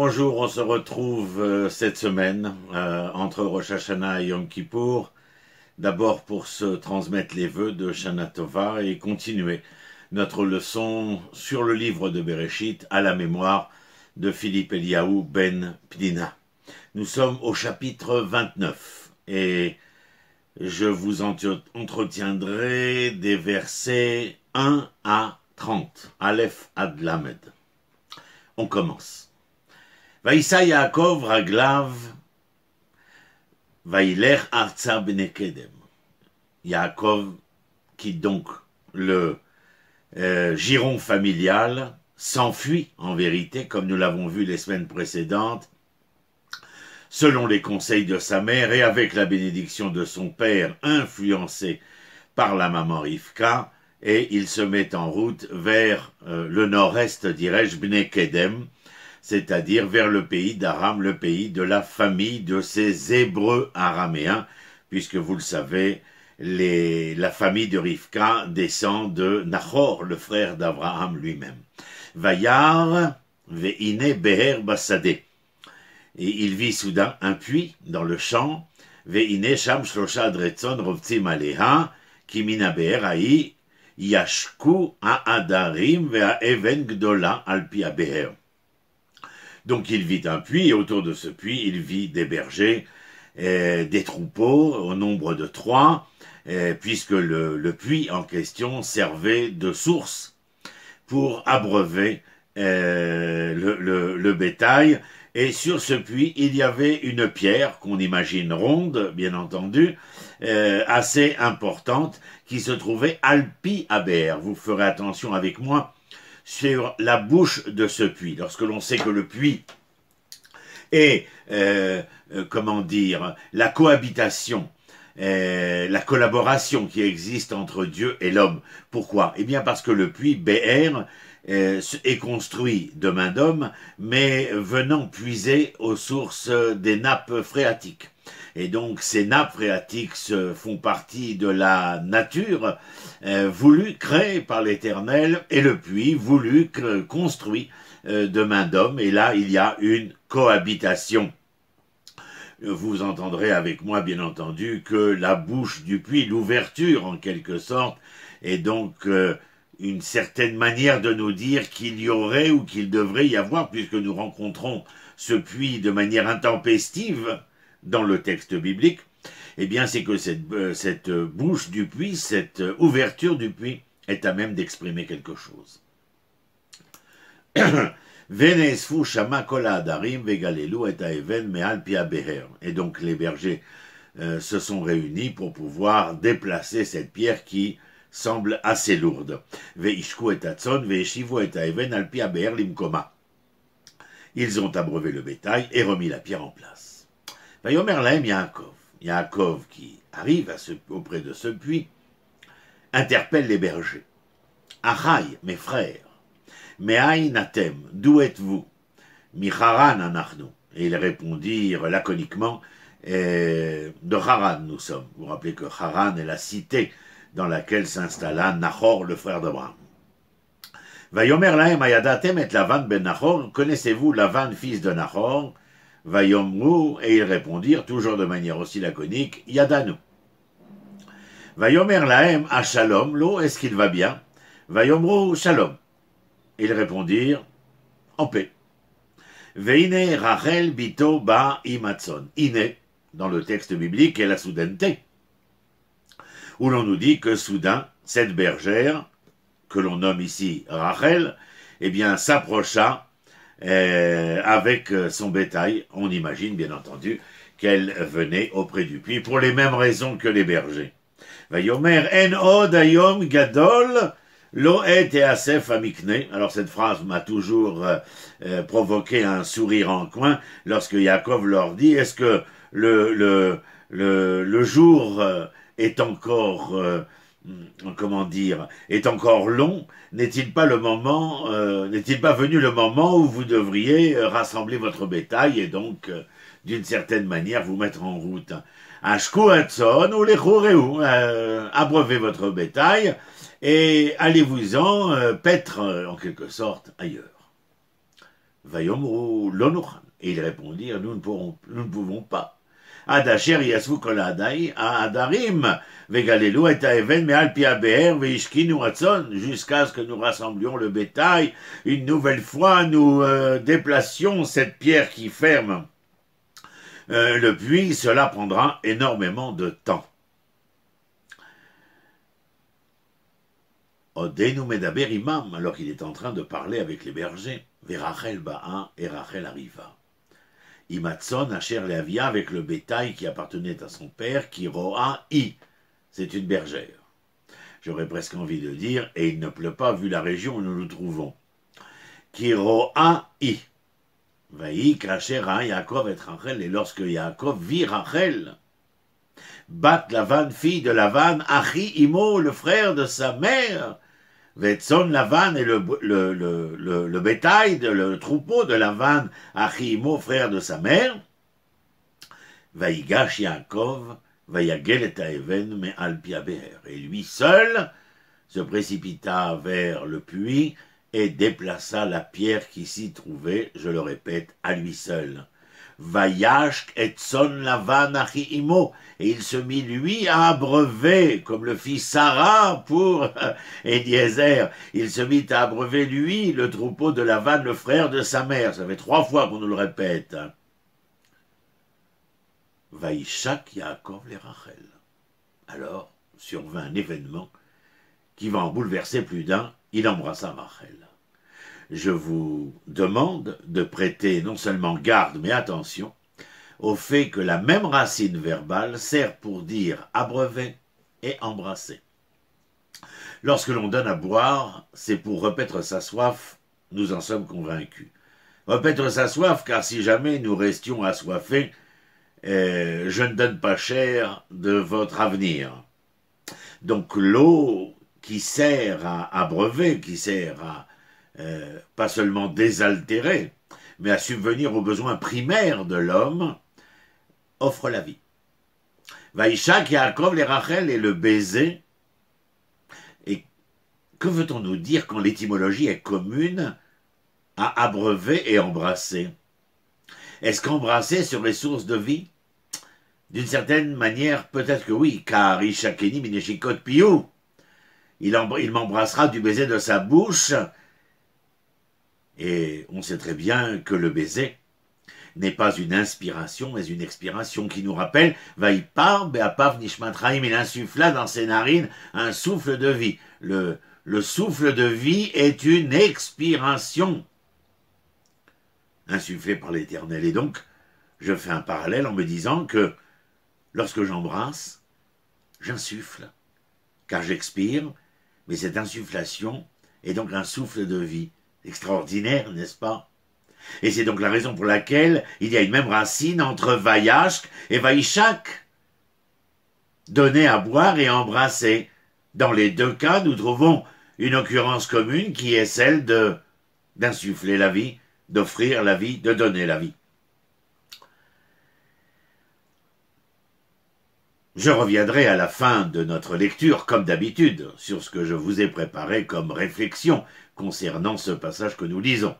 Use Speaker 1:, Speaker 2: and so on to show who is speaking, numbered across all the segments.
Speaker 1: Bonjour, on se retrouve cette semaine entre Rosh Hashanah et Yom Kippour, d'abord pour se transmettre les vœux de Shana Tova et continuer notre leçon sur le livre de Bereshit à la mémoire de Philippe Eliaou ben Pnina. Nous sommes au chapitre 29 et je vous entretiendrai des versets 1 à 30, Aleph ad Lamed. On commence. Vaïssa Yaakov Raglav Vaïler Arza Benekedem. Yaakov quitte donc le giron familial, s'enfuit en vérité, comme nous l'avons vu les semaines précédentes, selon les conseils de sa mère et avec la bénédiction de son père, influencé par la maman Rivka, et il se met en route vers le nord-est, dirais-je, Bnekedem, c'est-à-dire vers le pays d'Aram, le pays de la famille de ces Hébreux araméens, puisque vous le savez, la famille de Rivka descend de Nahor, le frère d'Abraham lui-même. Vayar ve'ine beher basadeh. Et il vit soudain un puits dans le champ. Ve'ine sham shlosha dretzon rovtzim aleha, ki mina beher ha'i yashku ha'adarim ve'aeven gdola al pi ha'beher. Donc il vit un puits, et autour de ce puits, il vit des bergers, des troupeaux, au nombre de 3, puisque le puits en question servait de source pour abreuver le bétail. Et sur ce puits, il y avait une pierre, qu'on imagine ronde, bien entendu, assez importante, qui se trouvait Alpi Aber. Vous ferez attention avec moi sur la bouche de ce puits. Lorsque l'on sait que le puits est, la cohabitation, la collaboration qui existe entre Dieu et l'homme. Pourquoi? Eh bien parce que le puits, Be'er, est construit de main d'homme, mais venant puiser aux sources des nappes phréatiques. Et donc ces nappes phréatiques font partie de la nature voulue, créée par l'Éternel, et le puits voulu, construit de main d'homme, et là il y a une cohabitation. Vous entendrez avec moi bien entendu que la bouche du puits, l'ouverture en quelque sorte, est donc une certaine manière de nous dire qu'il y aurait ou qu'il devrait y avoir, puisque nous rencontrons ce puits de manière intempestive dans le texte biblique, eh bien c'est que cette bouche du puits, cette ouverture du puits est à même d'exprimer quelque chose. Et donc les bergers se sont réunis pour pouvoir déplacer cette pierre qui semble assez lourde. Ils ont abreuvé le bétail et remis la pierre en place. Vayomer lahem Yaakov. Yaakov, qui arrive auprès de ce puits, interpelle les bergers. Achai, mes frères, me'aïn atem, d'où êtes-vous? Mi-Haran anachnu. Et ils répondirent laconiquement, de Haran nous sommes. Vous vous rappelez que Haran est la cité dans laquelle s'installa Nahor, le frère d'Abraham. Vayomer lahem ayadatem et Lavan ben Nahor. Connaissez-vous Lavan, fils de Nahor? Vayomru, et ils répondirent, toujours de manière aussi laconique, Yadanu. Vayomer lahem a shalom, lo, est-ce qu'il va bien? Vayomru shalom. Ils répondirent, en paix. Veine Rachel bito ba imatson. Ine, dans le texte biblique, est la soudaineté, où l'on nous dit que soudain, cette bergère, que l'on nomme ici Rachel, eh bien, s'approcha avec son bétail. On imagine bien entendu qu'elle venait auprès du puits pour les mêmes raisons que les bergers. Vayomer en od ayom gadol lo et asef amikne. Alors cette phrase m'a toujours provoqué un sourire en coin lorsque Yaakov leur dit: est-ce que le jour est encore est encore long? N'est-il pas venu le moment où vous devriez rassembler votre bétail et donc, d'une certaine manière, vous mettre en route? Ashku Hatson ou les Choreu, abreuvez votre bétail et allez-vous-en paître en quelque sorte ailleurs. Vayomru lonuchan. Et ils répondirent, nous ne pouvons pas. Adasher yasvu kol hadai adarim vegalelu et haeven me'al pi habe'er veishkinu ratzon, jusqu'à ce que nous rassemblions le bétail. Une nouvelle fois, nous déplacions cette pierre qui ferme le puits. Cela prendra énormément de temps. Odenu medaber imam, alors qu'il est en train de parler avec les bergers. Verachel ba'a, et Rachel arriva. Imatson Asher Leavia, avec le bétail qui appartenait à son père, qui roa i. C'est une bergère. J'aurais presque envie de dire, et il ne pleut pas vu la région où nous nous trouvons. Qui roa i. Vaïk Asher a Yaakov et Rachel, et lorsque Yaakov vit Rachel, bat Lavan, fille de Lavan, Achi Imo, le frère de sa mère, Vetson Lavan et le bétail, le troupeau de Lavan, Achimo, frère de sa mère, Vaïgash Yaakov, Vaïagel et Haeven, mais Alpiaber. Et lui seul se précipita vers le puits et déplaça la pierre qui s'y trouvait, je le répète, à lui seul. Vaïashk et son Lavan Achimo, et il se mit lui à abreuver, comme le fit Sarah pour Eliezer, il se mit à abreuver lui le troupeau de Lavan, le frère de sa mère. Ça fait 3 fois qu'on nous le répète. Vaïshak Yaakov les Rachel. Alors survint un événement qui va en bouleverser plus d'un, il embrassa Rachel. Je vous demande de prêter non seulement garde, mais attention, au fait que la même racine verbale sert pour dire abreuver et embrasser. Lorsque l'on donne à boire, c'est pour repaître sa soif, nous en sommes convaincus. Repaître sa soif, car si jamais nous restions assoiffés, je ne donne pas cher de votre avenir. Donc l'eau qui sert à abreuver, qui sert à pas seulement désaltérer, mais à subvenir aux besoins primaires de l'homme, offre la vie. Vaïshak, Yaakov, les Rachel et le baiser. Et que veut-on nous dire quand l'étymologie est commune à abreuver et embrasser? Est-ce qu'embrasser serait source de vie? D'une certaine manière, peut-être que oui, car Ishakeni mineshikot piou. Il m'embrassera du baiser de sa bouche. Et on sait très bien que le baiser n'est pas une inspiration, mais une expiration qui nous rappelle Vaïpar be'apav nishmatraim, il insuffla dans ses narines un souffle de vie. Le souffle de vie est une expiration insufflée par l'Éternel. Et donc, je fais un parallèle en me disant que lorsque j'embrasse, j'insuffle, car j'expire, mais cette insufflation est donc un souffle de vie. Extraordinaire, n'est-ce pas? Et c'est donc la raison pour laquelle il y a une même racine entre Vaïashk et Vaïshak. Donner à boire et embrasser. Dans les deux cas, nous trouvons une occurrence commune qui est celle d'insuffler la vie, d'offrir la vie, de donner la vie. Je reviendrai à la fin de notre lecture, comme d'habitude, sur ce que je vous ai préparé comme réflexion concernant ce passage que nous lisons.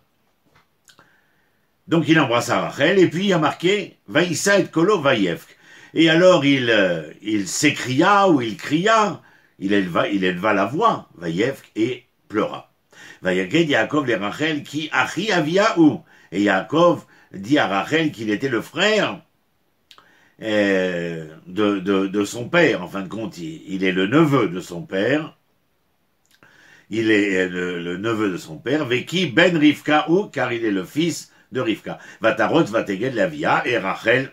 Speaker 1: Donc il embrassa Rachel, et puis il y a marqué « Vaïssa et kolo vaïevk ». Et alors il s'écria, ou il cria, il éleva la voix, vaïevk, et pleura. Vaïaged Yaakov les Rachel qui achi aviaou. Et Yaakov dit à Rachel qu'il était le frère de son père. En fin de compte, il est le neveu de son père. Il est le neveu de son père, Veki ben Rivka ou, car il est le fils de Rivka. Vatarot vateged la via, et Rachel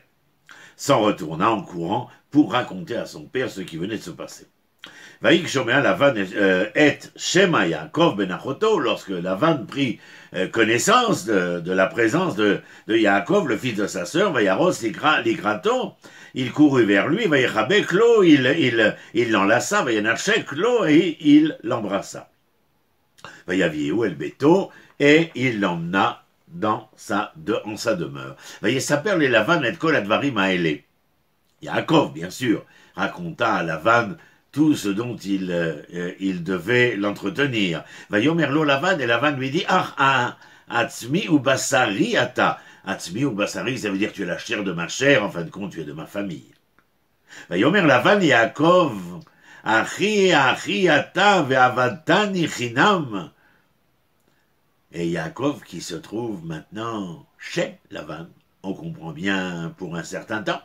Speaker 1: s'en retourna en courant pour raconter à son père ce qui venait de se passer. Vaïk Shomea Lavan et Shema Yaakov ben Achoto, lorsque Lavan prit connaissance de la présence de Yaakov, le fils de sa sœur, Vayaros Ligrato, il courut vers lui, Vayichabek lo, il l'enlaça, Vayanachek lo, et il l'embrassa. Vayavieu el beto, et il l'emmena en sa demeure. Vayesaper les Lavan et kol advarim haele. Yaakov, bien sûr, raconta à Lavan tout ce dont il devait l'entretenir. Vayomer lo Lavan, et Lavan lui dit, Atzmi ou Basari ata. Atzmi ou Basari, ça veut dire tu es la chair de ma chair, en fin de compte tu es de ma famille. Vayomer Lavan Yaakov, Achi ata ve'avadtani chinam. Et Yaakov qui se trouve maintenant chez Lavan, on comprend bien pour un certain temps.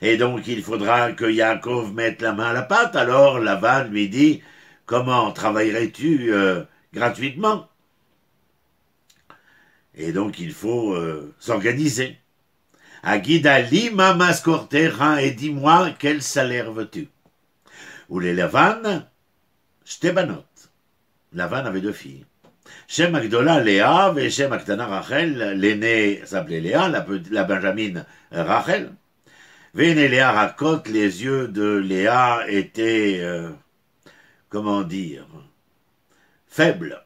Speaker 1: Et donc il faudra que Yaakov mette la main à la pâte. Alors Lavan lui dit, comment travaillerais-tu gratuitement? Et donc il faut s'organiser. Agida lima mascortera, et dis-moi quel salaire veux-tu? Ou les Lavan, Shtebanot. Lavan avait 2 filles. Shem Agdola Léa et Shem Aktana Rachel. L'aînée s'appelait Léa, la Benjamine Rachel. Véné Léa Rakot, les yeux de Léa étaient, comment dire, faibles.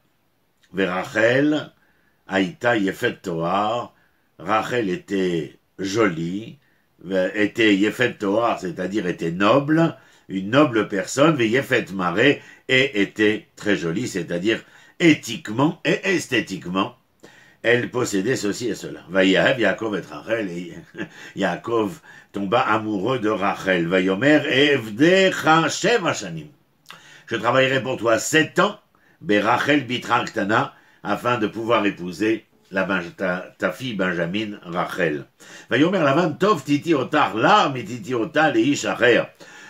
Speaker 1: Rachel, Aïta Yefet Toar, Rachel était jolie, était Yefet Toar, c'est-à-dire était noble, une noble personne, Yefet Maré, et était très jolie, c'est-à-dire éthiquement et esthétiquement, elle possédait ceci et cela. Vaïav, Yaakov et Rachel, et Yaakov tomba amoureux de Rachel. Vaïomer, Evdecha Shem Hashanim. Je travaillerai pour toi 7 ans, Berachel Bitra Ktana, afin de pouvoir épouser ta fille Benjamin Rachel. Vaïomer Lavan, Tov Titi Otar, là, mais Titi Otar, Leish Acher.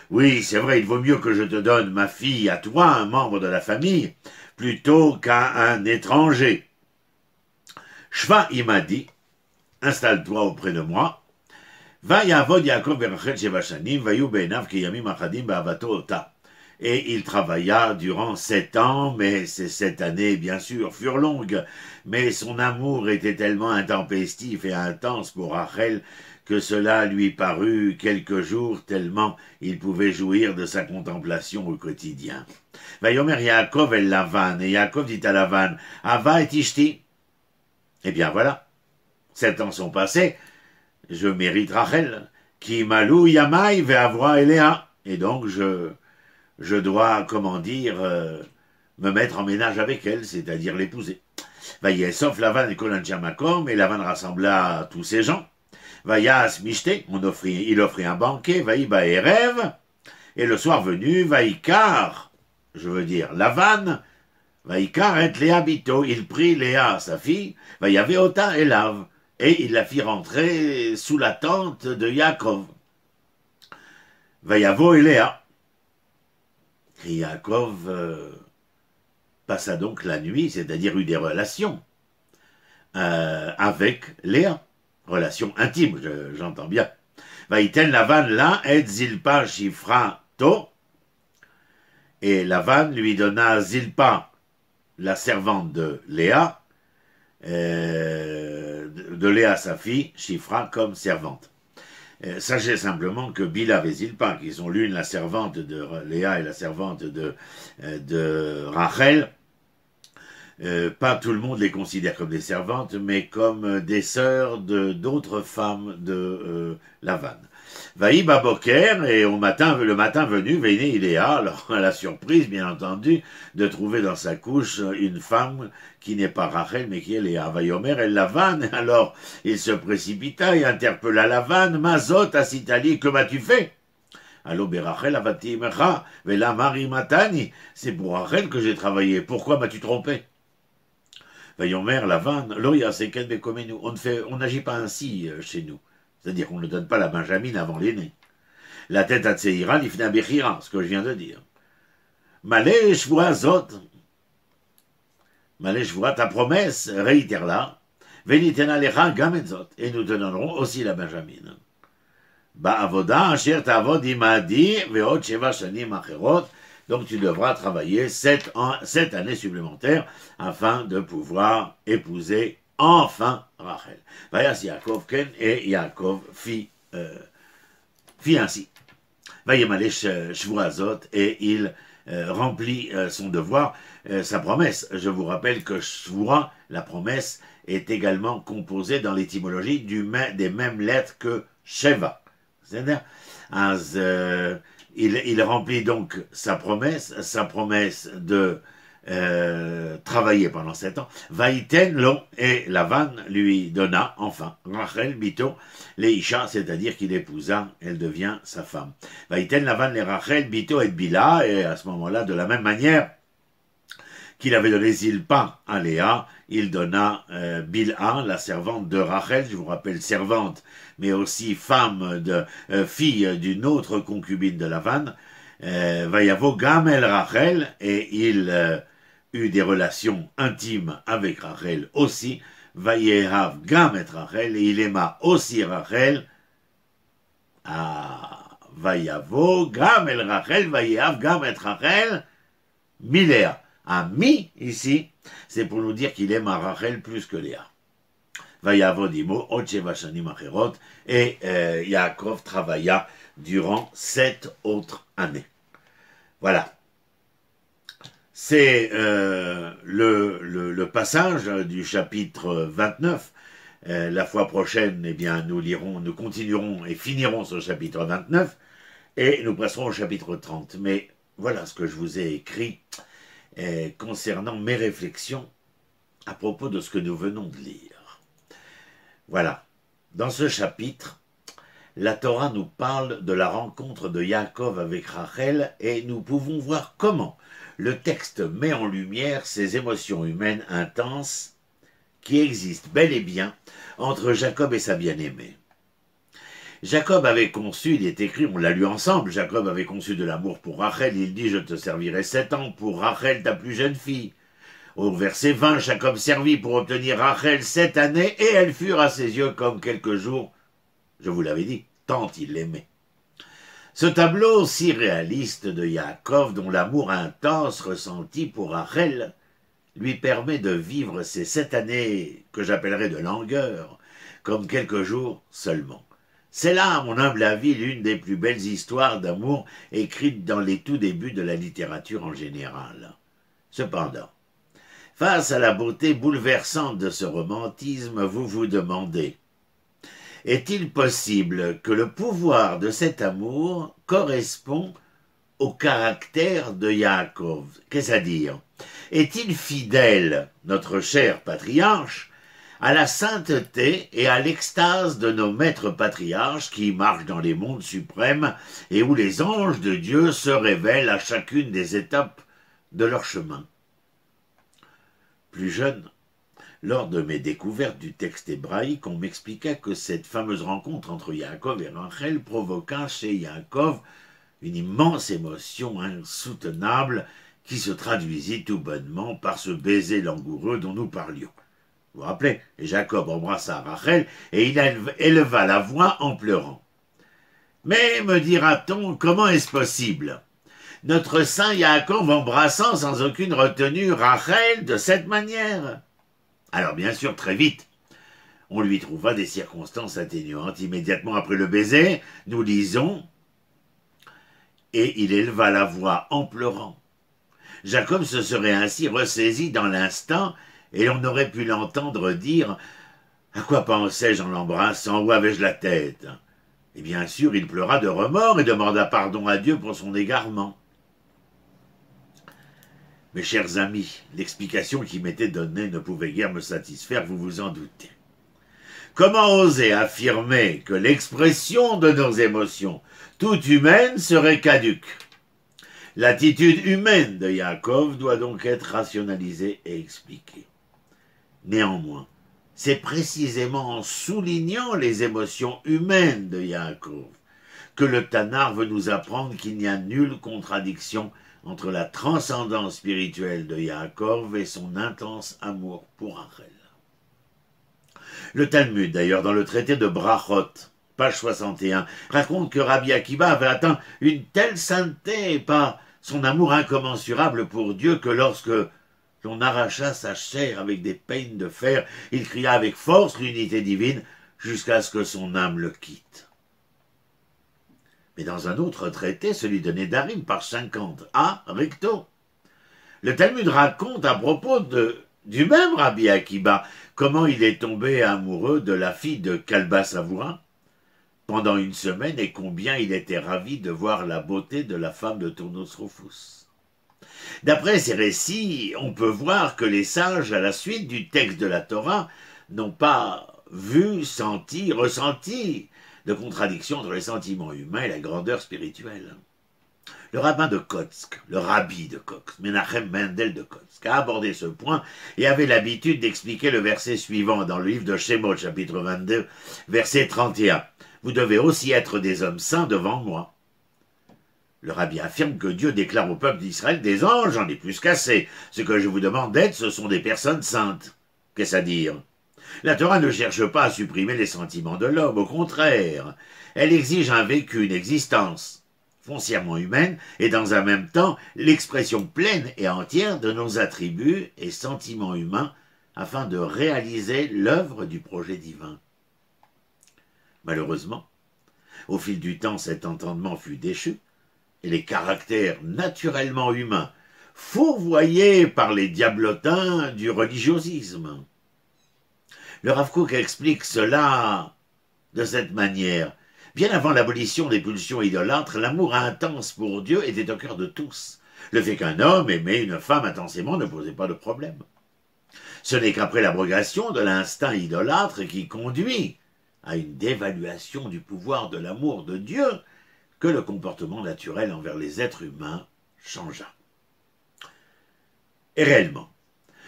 Speaker 1: Oui, c'est vrai, il vaut mieux que je te donne ma fille à toi, un membre de la famille, plutôt qu'à un étranger. Shva, il m'a dit, installe-toi auprès de moi. Va Yavod Yaakov berachel shevashanim, vayu beinav kiyamim achadim ba'avato ota. Et il travailla durant 7 ans, mais ces 7 années, bien sûr, furent longues. Mais son amour était tellement intempestif et intense pour Rachel que cela lui parut quelques jours, tellement il pouvait jouir de sa contemplation au quotidien. Vayomer Yaakov el Lavan, et Yaakov dit à Lavan, Ava et Ishti. Eh bien voilà, 7 ans sont passés, je mérite Rachel, qui malou yamai ve'avra Eléa, et donc je dois, comment dire, me mettre en ménage avec elle, c'est-à-dire l'épouser. Sauf Lavan et Kolanchamakom, et Lavan rassembla tous ces gens. Vayas Mishte, il offrit un banquet, Vaïba et Rêve, et le soir venu, Vaïkar, je veux dire Lavan, Vaïkar et Léa Bito, il prit Léa, sa fille, Vaïave Ota et Lav, et il la fit rentrer sous la tente de Yaakov. Vaïavo et Léa. Et Yaakov passa donc la nuit, c'est-à-dire eut des relations avec Léa. Relation intime, j'entends bien. Vaïten Lavan la et Zilpa Shifra To. Et Lavan lui donna Zilpa, la servante de Léa, de Léa sa fille, Shifra comme servante. Sachez simplement que Bila et Zilpa, qui sont l'une la servante de Léa et la servante de Rachel, pas tout le monde les considère comme des servantes, mais comme des sœurs d'autres femmes de Lavan. Vaïba Boker, et le matin venu, Véné Iléa, alors à la surprise, bien entendu, de trouver dans sa couche une femme qui n'est pas Rachel, mais qui est Léa. Vaïomer et Lavan, alors il se précipita et interpella Lavan, Mazot Asitali, que m'as-tu fait? Allo Berachel avati mecha, vela mari matani, c'est pour Rachel que j'ai travaillé, pourquoi m'as-tu trompé? Vaïomer Lavan, Loya Seken Bekomenu, on n'agit pas ainsi chez nous. C'est-à-dire qu'on ne donne pas la Benjamin avant l'aîné. La tête à Tseira, l'ifna bechira, ce que je viens de dire. Malé shvua zot. Malé shvua, ta promesse, réitère-la. Venitena lecha gamenzot. Et nous te donnerons aussi la Benjamin. Ba'avoda, asher ta'avod imadi, ve'ot sheva shanim acherot. Donc tu devras travailler 7 années supplémentaires afin de pouvoir épouser enfin Rachel. Vayas Yaakov Ken, et Yaakov fit ainsi. Vayemale Shvuazot, et il remplit son devoir, sa promesse. Je vous rappelle que Shvua, la promesse, est également composée dans l'étymologie des mêmes lettres que Sheva. C'est-à-dire, il remplit donc sa promesse de travailler pendant 7 ans. Vaïten long, et Lavan lui donna, enfin, Rachel, Bito, Leisha, c'est-à-dire qu'il épousa, elle devient sa femme. Vaïten Lavan les Rachel, Bito et Bila, et à ce moment-là, de la même manière qu'il avait donné Zilpa à Léa, il donna Bilha, la servante de Rachel, je vous rappelle servante, mais aussi femme de fille d'une autre concubine de Lavan, Vayavo Gamel Rachel, et il eut des relations intimes avec Rachel aussi, Vayehav Gamet Rachel, et il aima aussi Rachel, Vayavo Gamel Rachel, Vayehav Gamet Rachel, Miléa. Mi, ici, c'est pour nous dire qu'il aime Rachel plus que Léa. Vayavodimo, Otchevashanim Acherot, et Yaakov travailla durant 7 autres années. Voilà. C'est le passage du chapitre 29. La fois prochaine, eh bien, nous continuerons et finirons ce chapitre 29, et nous passerons au chapitre 30. Mais voilà ce que je vous ai écrit concernant mes réflexions à propos de ce que nous venons de lire. Voilà. Dans ce chapitre, la Torah nous parle de la rencontre de Yaakov avec Rachel, et nous pouvons voir comment le texte met en lumière ces émotions humaines intenses qui existent bel et bien entre Jacob et sa bien-aimée. Jacob avait conçu, il est écrit, on l'a lu ensemble, Jacob avait conçu de l'amour pour Rachel, il dit « Je te servirai 7 ans pour Rachel, ta plus jeune fille ». Au verset 20, Jacob servit pour obtenir Rachel 7 années, et elles furent à ses yeux comme quelques jours, je vous l'avais dit, tant il l'aimait. Ce tableau si réaliste de Yaakov, dont l'amour intense ressenti pour Rachel, lui permet de vivre ces 7 années que j'appellerais de langueur, comme quelques jours seulement. C'est là, à mon humble avis, l'une des plus belles histoires d'amour écrites dans les tout débuts de la littérature en général. Cependant, face à la beauté bouleversante de ce romantisme, vous vous demandez, est-il possible que le pouvoir de cet amour correspond au caractère de Yaakov? Qu'est-ce à dire? Est-il fidèle, notre cher patriarche, à la sainteté et à l'extase de nos maîtres patriarches qui marchent dans les mondes suprêmes et où les anges de Dieu se révèlent à chacune des étapes de leur chemin? Plus jeune, lors de mes découvertes du texte hébraïque, on m'expliqua que cette fameuse rencontre entre Yaakov et Rachel provoqua chez Yaakov une immense émotion insoutenable qui se traduisit tout bonnement par ce baiser langoureux dont nous parlions. Vous vous rappelez, Jacob embrassa Rachel et il éleva la voix en pleurant. Mais, me dira-t-on, comment est-ce possible? Notre saint Yaakov embrassant sans aucune retenue Rachel de cette manière? Alors bien sûr, très vite, on lui trouva des circonstances atténuantes. Immédiatement après le baiser, nous lisons « Et il éleva la voix en pleurant ». Jacob se serait ainsi ressaisi dans l'instant, et on aurait pu l'entendre dire « À quoi pensais-je en l'embrassant? Où avais-je la tête ?» Et bien sûr, il pleura de remords et demanda pardon à Dieu pour son égarement. Mes chers amis, l'explication qui m'était donnée ne pouvait guère me satisfaire, vous vous en doutez. Comment oser affirmer que l'expression de nos émotions, toute humaine, serait caduque? L'attitude humaine de Yaakov doit donc être rationalisée et expliquée. Néanmoins, c'est précisément en soulignant les émotions humaines de Yaakov que le Tanar veut nous apprendre qu'il n'y a nulle contradiction entre la transcendance spirituelle de Yaakov et son intense amour pour Rachel. Le Talmud, d'ailleurs, dans le traité de Brachot, page 61, raconte que Rabbi Akiba avait atteint une telle sainteté par son amour incommensurable pour Dieu que lorsque l'on arracha sa chair avec des peines de fer, il cria avec force l'unité divine jusqu'à ce que son âme le quitte. Mais dans un autre traité, celui de Nedarim, page 50, recto, le Talmud raconte à propos du même Rabbi Akiba comment il est tombé amoureux de la fille de Kalba Savoura pendant une semaine et combien il était ravi de voir la beauté de la femme de Tournos Rufus. D'après ces récits, on peut voir que les sages, à la suite du texte de la Torah, n'ont pas vu, senti, ressenti de contradiction entre les sentiments humains et la grandeur spirituelle. Le rabbin de Kotsk, le rabbi de Kotsk, Menachem Mendel de Kotsk, a abordé ce point et avait l'habitude d'expliquer le verset suivant dans le livre de Shemot, chapitre 22, verset 31. « Vous devez aussi être des hommes saints devant moi. » Le rabbi affirme que Dieu déclare au peuple d'Israël des anges, j'en ai plus qu'assez. Ce que je vous demande d'être, ce sont des personnes saintes. Qu'est-ce à dire? La Torah ne cherche pas à supprimer les sentiments de l'homme, au contraire. Elle exige un vécu, une existence foncièrement humaine, et dans un même temps, l'expression pleine et entière de nos attributs et sentiments humains, afin de réaliser l'œuvre du projet divin. Malheureusement, au fil du temps, cet entendement fut déchu, et les caractères naturellement humains, fourvoyés par les diablotins du religiosisme. Le Rav Kook explique cela de cette manière. Bien avant l'abolition des pulsions idolâtres, l'amour intense pour Dieu était au cœur de tous. Le fait qu'un homme aimait une femme intensément ne posait pas de problème. Ce n'est qu'après l'abrogation de l'instinct idolâtre qui conduit à une dévaluation du pouvoir de l'amour de Dieu que le comportement naturel envers les êtres humains changea. Et réellement,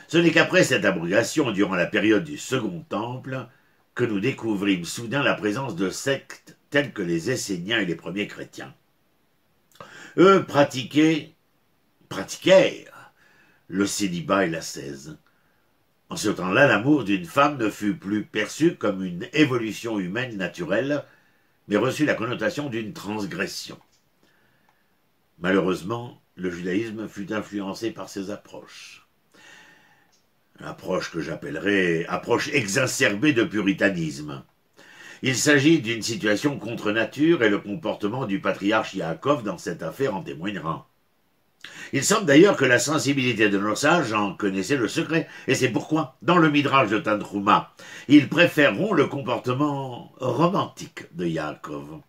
Speaker 1: ce n'est qu'après cette abrogation, durant la période du Second Temple, que nous découvrîmes soudain la présence de sectes tels que les Esséniens et les premiers chrétiens. Eux pratiquèrent le célibat et l'ascèse. En ce temps-là, l'amour d'une femme ne fut plus perçu comme une évolution humaine naturelle, mais reçut la connotation d'une transgression. Malheureusement, le judaïsme fut influencé par ces approches. Approche que j'appellerais approche exacerbée de puritanisme. Il s'agit d'une situation contre nature et le comportement du patriarche Yaakov dans cette affaire en témoignera. Il semble d'ailleurs que la sensibilité de nos sages en connaissait le secret, et c'est pourquoi, dans le Midrash de Tanhuma, ils préféreront le comportement romantique de Yaakov.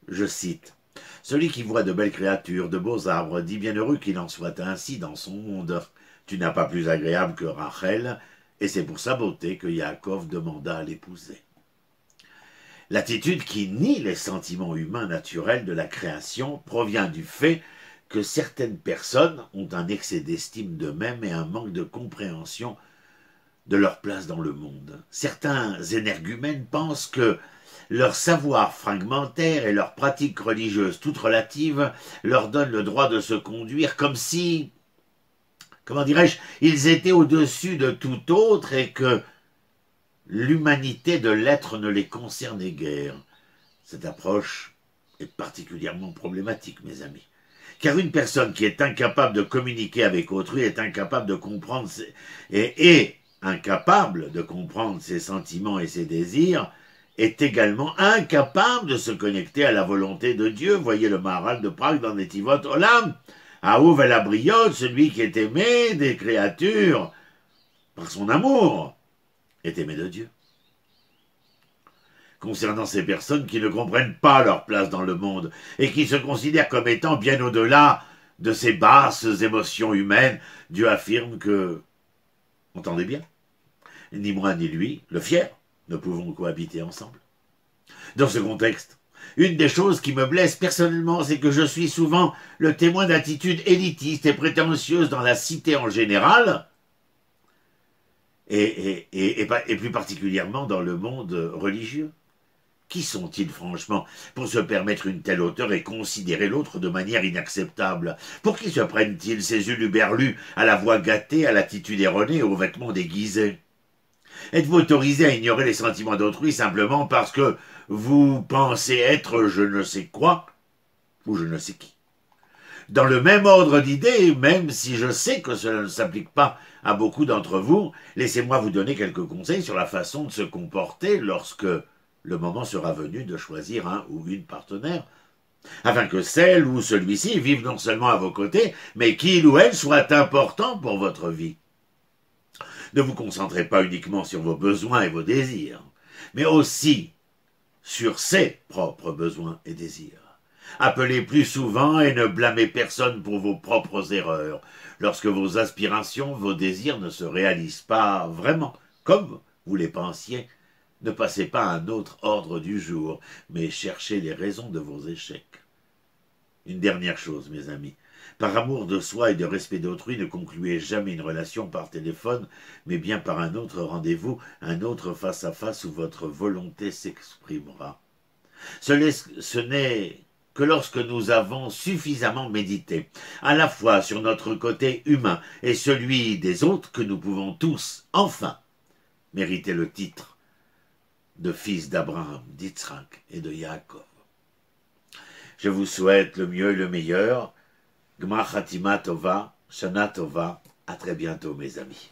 Speaker 1: Je cite, « Celui qui voit de belles créatures, de beaux arbres, dit bienheureux qu'il en soit ainsi dans son monde. Tu n'as pas plus agréable que Rachel, et c'est pour sa beauté que Yaakov demanda à l'épouser. » L'attitude qui nie les sentiments humains naturels de la création provient du fait que certaines personnes ont un excès d'estime d'eux-mêmes et un manque de compréhension de leur place dans le monde. Certains énergumènes pensent que leur savoir fragmentaire et leurs pratiques religieuses toutes relatives leur donnent le droit de se conduire comme si, comment dirais-je, ils étaient au-dessus de tout autre et que l'humanité de l'être ne les concernait guère. Cette approche est particulièrement problématique, mes amis. Car une personne qui est incapable de communiquer avec autrui est incapable de comprendre incapable de comprendre ses sentiments et ses désirs, est également incapable de se connecter à la volonté de Dieu. Voyez le Maharal de Prague dans Netivot Olam. Ahuv el Abriot, celui qui est aimé des créatures par son amour, est aimé de Dieu. Concernant ces personnes qui ne comprennent pas leur place dans le monde et qui se considèrent comme étant bien au-delà de ces basses émotions humaines, Dieu affirme que, entendez bien, ni moi ni lui, le fier, ne pouvons cohabiter ensemble. Dans ce contexte, une des choses qui me blesse personnellement, c'est que je suis souvent le témoin d'attitudes élitistes et prétentieuses dans la cité en général, et plus particulièrement dans le monde religieux. Qui sont-ils, franchement, pour se permettre une telle hauteur et considérer l'autre de manière inacceptable? Pour qui se prennent-ils, ces uluberlus, à la voix gâtée, à l'attitude erronée et aux vêtements déguisés? Êtes-vous autorisé à ignorer les sentiments d'autrui simplement parce que vous pensez être je ne sais quoi ou je ne sais qui? Dans le même ordre d'idées, même si je sais que cela ne s'applique pas à beaucoup d'entre vous, laissez-moi vous donner quelques conseils sur la façon de se comporter lorsque le moment sera venu de choisir un ou une partenaire, afin que celle ou celui-ci vive non seulement à vos côtés, mais qu'il ou elle soit important pour votre vie. Ne vous concentrez pas uniquement sur vos besoins et vos désirs, mais aussi sur ses propres besoins et désirs. Appelez plus souvent et ne blâmez personne pour vos propres erreurs. Lorsque vos aspirations, vos désirs ne se réalisent pas vraiment comme vous les pensiez, ne passez pas à un autre ordre du jour, mais cherchez les raisons de vos échecs. Une dernière chose, mes amis. Par amour de soi et de respect d'autrui, ne concluez jamais une relation par téléphone, mais bien par un autre rendez-vous, un autre face-à-face où votre volonté s'exprimera. Ce n'est que lorsque nous avons suffisamment médité, à la fois sur notre côté humain et celui des autres, que nous pouvons tous, enfin, mériter le titre de fils d'Abraham, d'Yitzhak et de Yaakov. Je vous souhaite le mieux et le meilleur. Gmar Chatima Tova, Shana Tova. À très bientôt, mes amis.